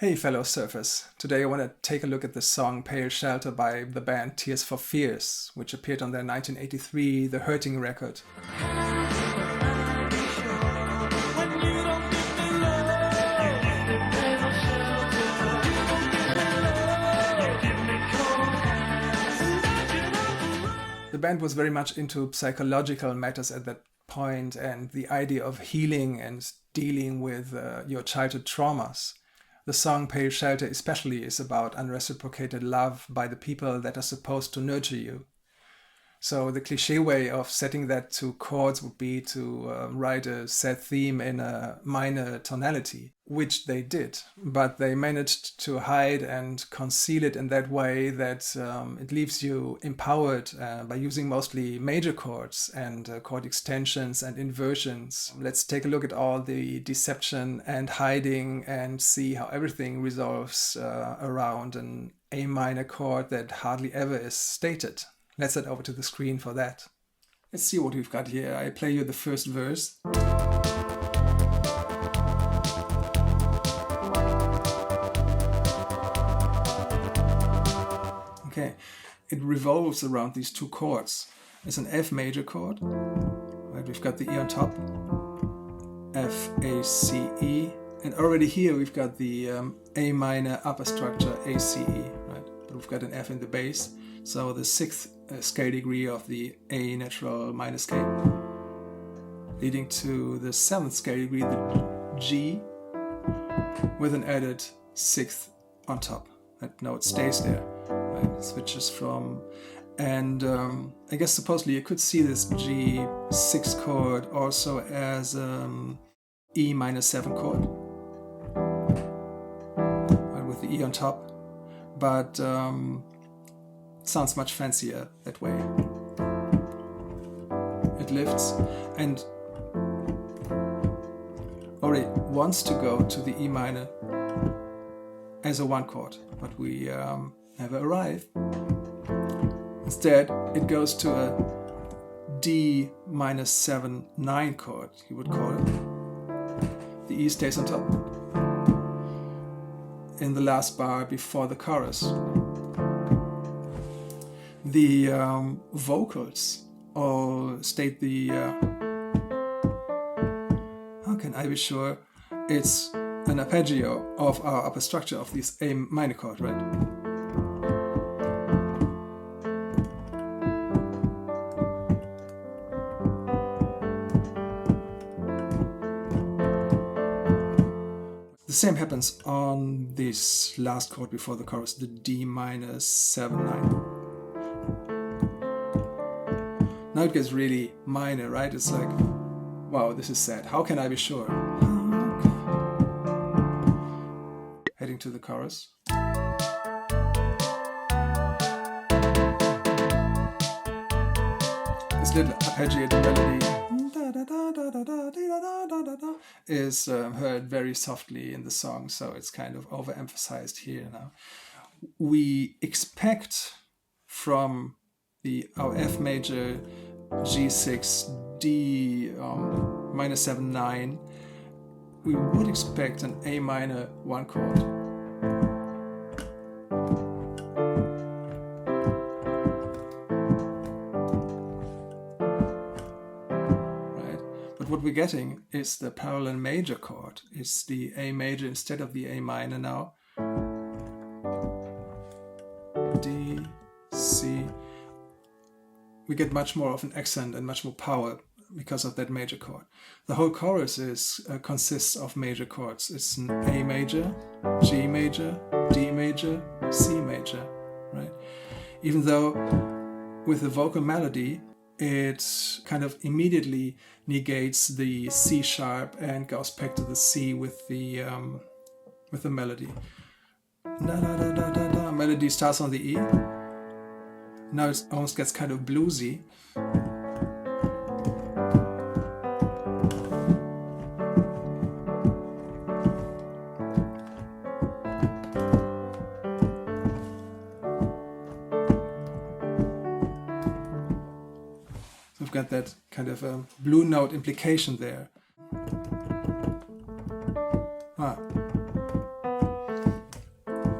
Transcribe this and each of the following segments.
Hey fellow surfers, today I want to take a look at the song Pale Shelter by the band Tears for Fears, which appeared on their 1983 The Hurting record. The band was very much into psychological matters at that point and the idea of healing and dealing with your childhood traumas. The song Pale Shelter especially is about unreciprocated love by the people that are supposed to nurture you. So the cliche way of setting that to chords would be to write a sad theme in a minor tonality, which they did. But they managed to hide and conceal it in that way that it leaves you empowered by using mostly major chords and chord extensions and inversions. Let's take a look at all the deception and hiding and see how everything resolves around an A minor chord that hardly ever is stated. Let's head over to the screen for that. Let's see what we've got here. I play you the first verse. Okay, it revolves around these two chords. It's an F major chord. Right, we've got the E on top. F, A, C, E. And already here we've got the A minor upper structure, A, C, E. Right? But we've got an F in the bass. So the sixth scale degree of the A natural minor scale, leading to the seventh scale degree, the G, with an added sixth on top. That note stays there. Right? It switches from, and I guess supposedly you could see this G6 chord also as E minor 7 chord, right, with the E on top, but sounds much fancier that way. It lifts and already wants to go to the E minor as a 1 chord, but we never arrive. Instead, it goes to a D minor 7, 9 chord, you would call it. The E stays on top in the last bar before the chorus. The vocals all state the, how can I be sure? It's an arpeggio of our upper structure of this A minor chord, right? The same happens on this last chord before the chorus, the D minor 7, 9. Now it gets really minor, right? It's like, wow, this is sad. How can I be sure? Heading to the chorus. This little arpeggiated melody is heard very softly in the song, so it's kind of overemphasized here now. We expect from our F major G6 D minor 7 9, we would expect an A minor 1 chord. Right? But what we're getting is the parallel major chord. It's the A major instead of the A minor now. D, C. We get much more of an accent and much more power because of that major chord. The whole chorus consists of major chords. It's an A major, G major, D major, C major, right? Even though with the vocal melody, it kind of immediately negates the C sharp and goes back to the C with the melody. Da, da, da, da, da, da. Melody starts on the E. Now it almost gets kind of bluesy. So we've got that kind of a blue note implication there.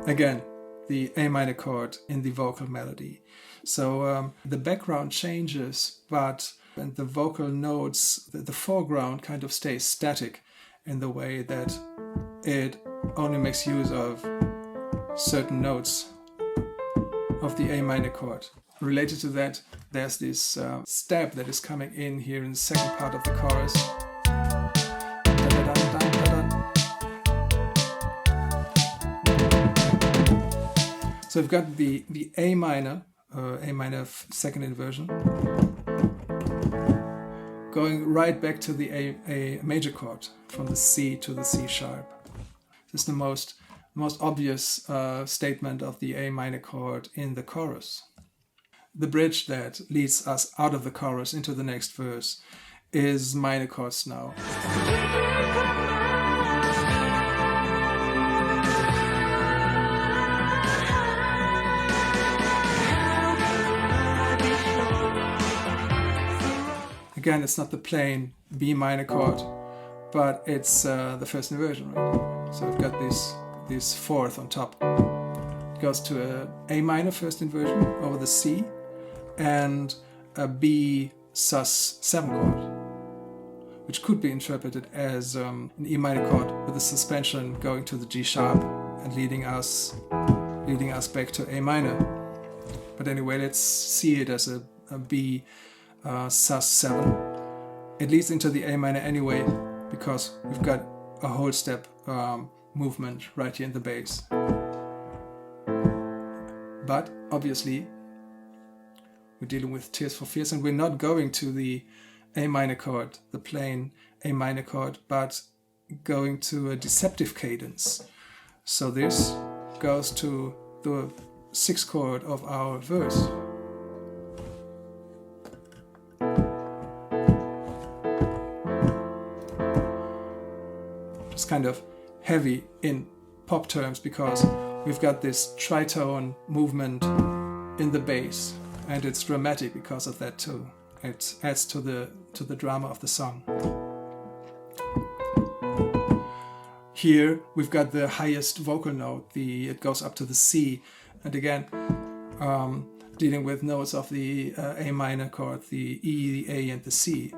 again, the A minor chord in the vocal melody. So the background changes, but and the vocal notes, the foreground kind of stays static in the way that it only makes use of certain notes of the A minor chord. Related to that, there's this stab that is coming in here in the second part of the chorus. So we've got the A minor second inversion, going right back to the A major chord, from the C to the C sharp. This is the most obvious statement of the A minor chord in the chorus. The bridge that leads us out of the chorus into the next verse is minor chords now. Again, it's not the plain B minor chord, but it's the first inversion, right? So we've got this fourth on top. It goes to a minor first inversion over the C and a B sus7 chord, which could be interpreted as an E minor chord with a suspension going to the G sharp and leading us back to A minor. But anyway, let's see it as a B sus7. It leads into the A minor anyway, because we've got a whole step movement right here in the bass. But obviously we're dealing with Tears for Fears, and we're not going to the A minor chord, the plain A minor chord, but going to a deceptive cadence. So this goes to the sixth chord of our verse. It's kind of heavy in pop terms because we've got this tritone movement in the bass, and it's dramatic because of that too. It adds to the drama of the song. Here we've got the highest vocal note, it goes up to the C, and again dealing with notes of the A minor chord, the E, the A, and the C.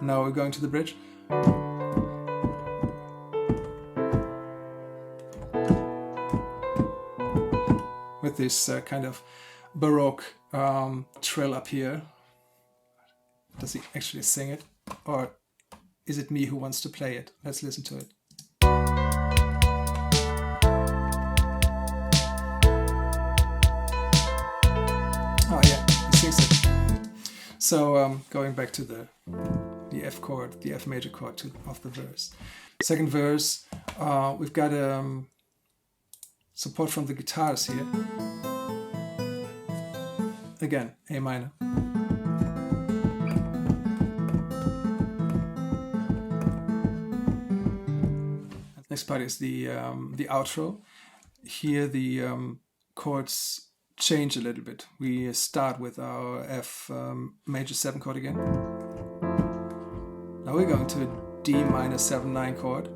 Now we're going to the bridge. With this kind of Baroque trill up here. Does he actually sing it? Or is it me who wants to play it? Let's listen to it. Oh yeah, he sings it. So going back to the F chord, the F major chord of the verse. Second verse, we've got support from the guitars here. Again, A minor. Next part is the outro. Here the chords change a little bit. We start with our F major 7 chord again. Now we're going to a D minor 7/9 chord,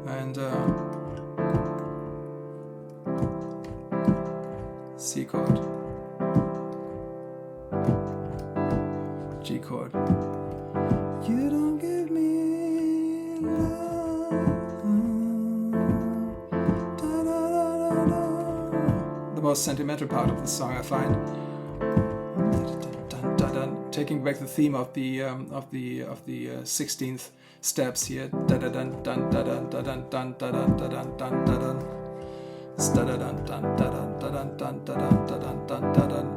and C chord, G chord. You don't give me love. Da, da, da, da, da. The most sentimental part of the song, I find. Taking back the theme of the 16th steps here. Da da dun dun da dun da dun dun da dun da dun dun da dun.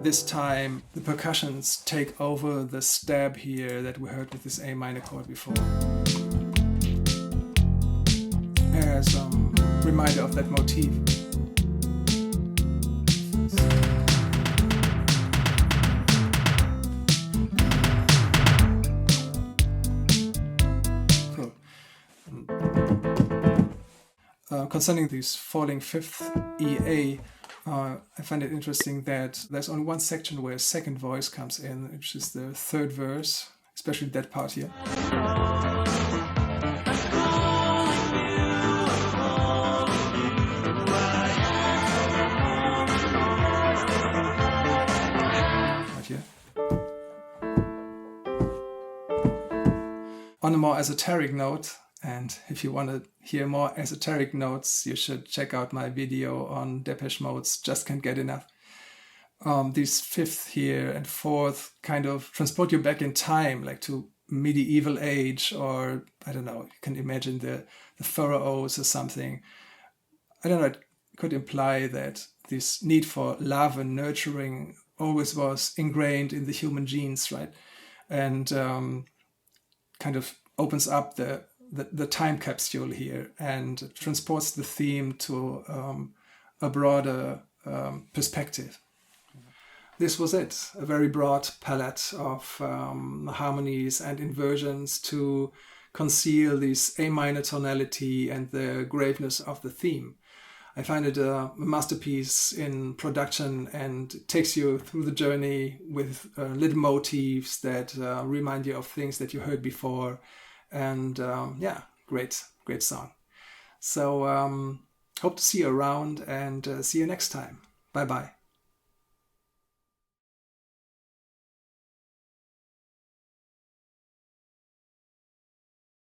This time the percussions take over the stab here that we heard with this A minor chord before, as a reminder of that motif. Cool. Concerning this falling fifth EA, I find it interesting that there's only one section where a second voice comes in, which is the third verse, especially that part here. Right here. On a more esoteric note, and if you want to hear more esoteric notes, you should check out my video on Depeche Mode's Just Can't Get Enough. These fifth here and fourth kind of transport you back in time, like to medieval age, or I don't know, you can imagine the pharaohs or something. I don't know, it could imply that this need for love and nurturing always was ingrained in the human genes, right? And kind of opens up the time capsule here and transports the theme to a broader perspective. This was it, a very broad palette of harmonies and inversions to conceal this A minor tonality and the graveness of the theme. I find it a masterpiece in production and takes you through the journey with little motifs that remind you of things that you heard before. And great song. So hope to see you around and see you next time. Bye-bye.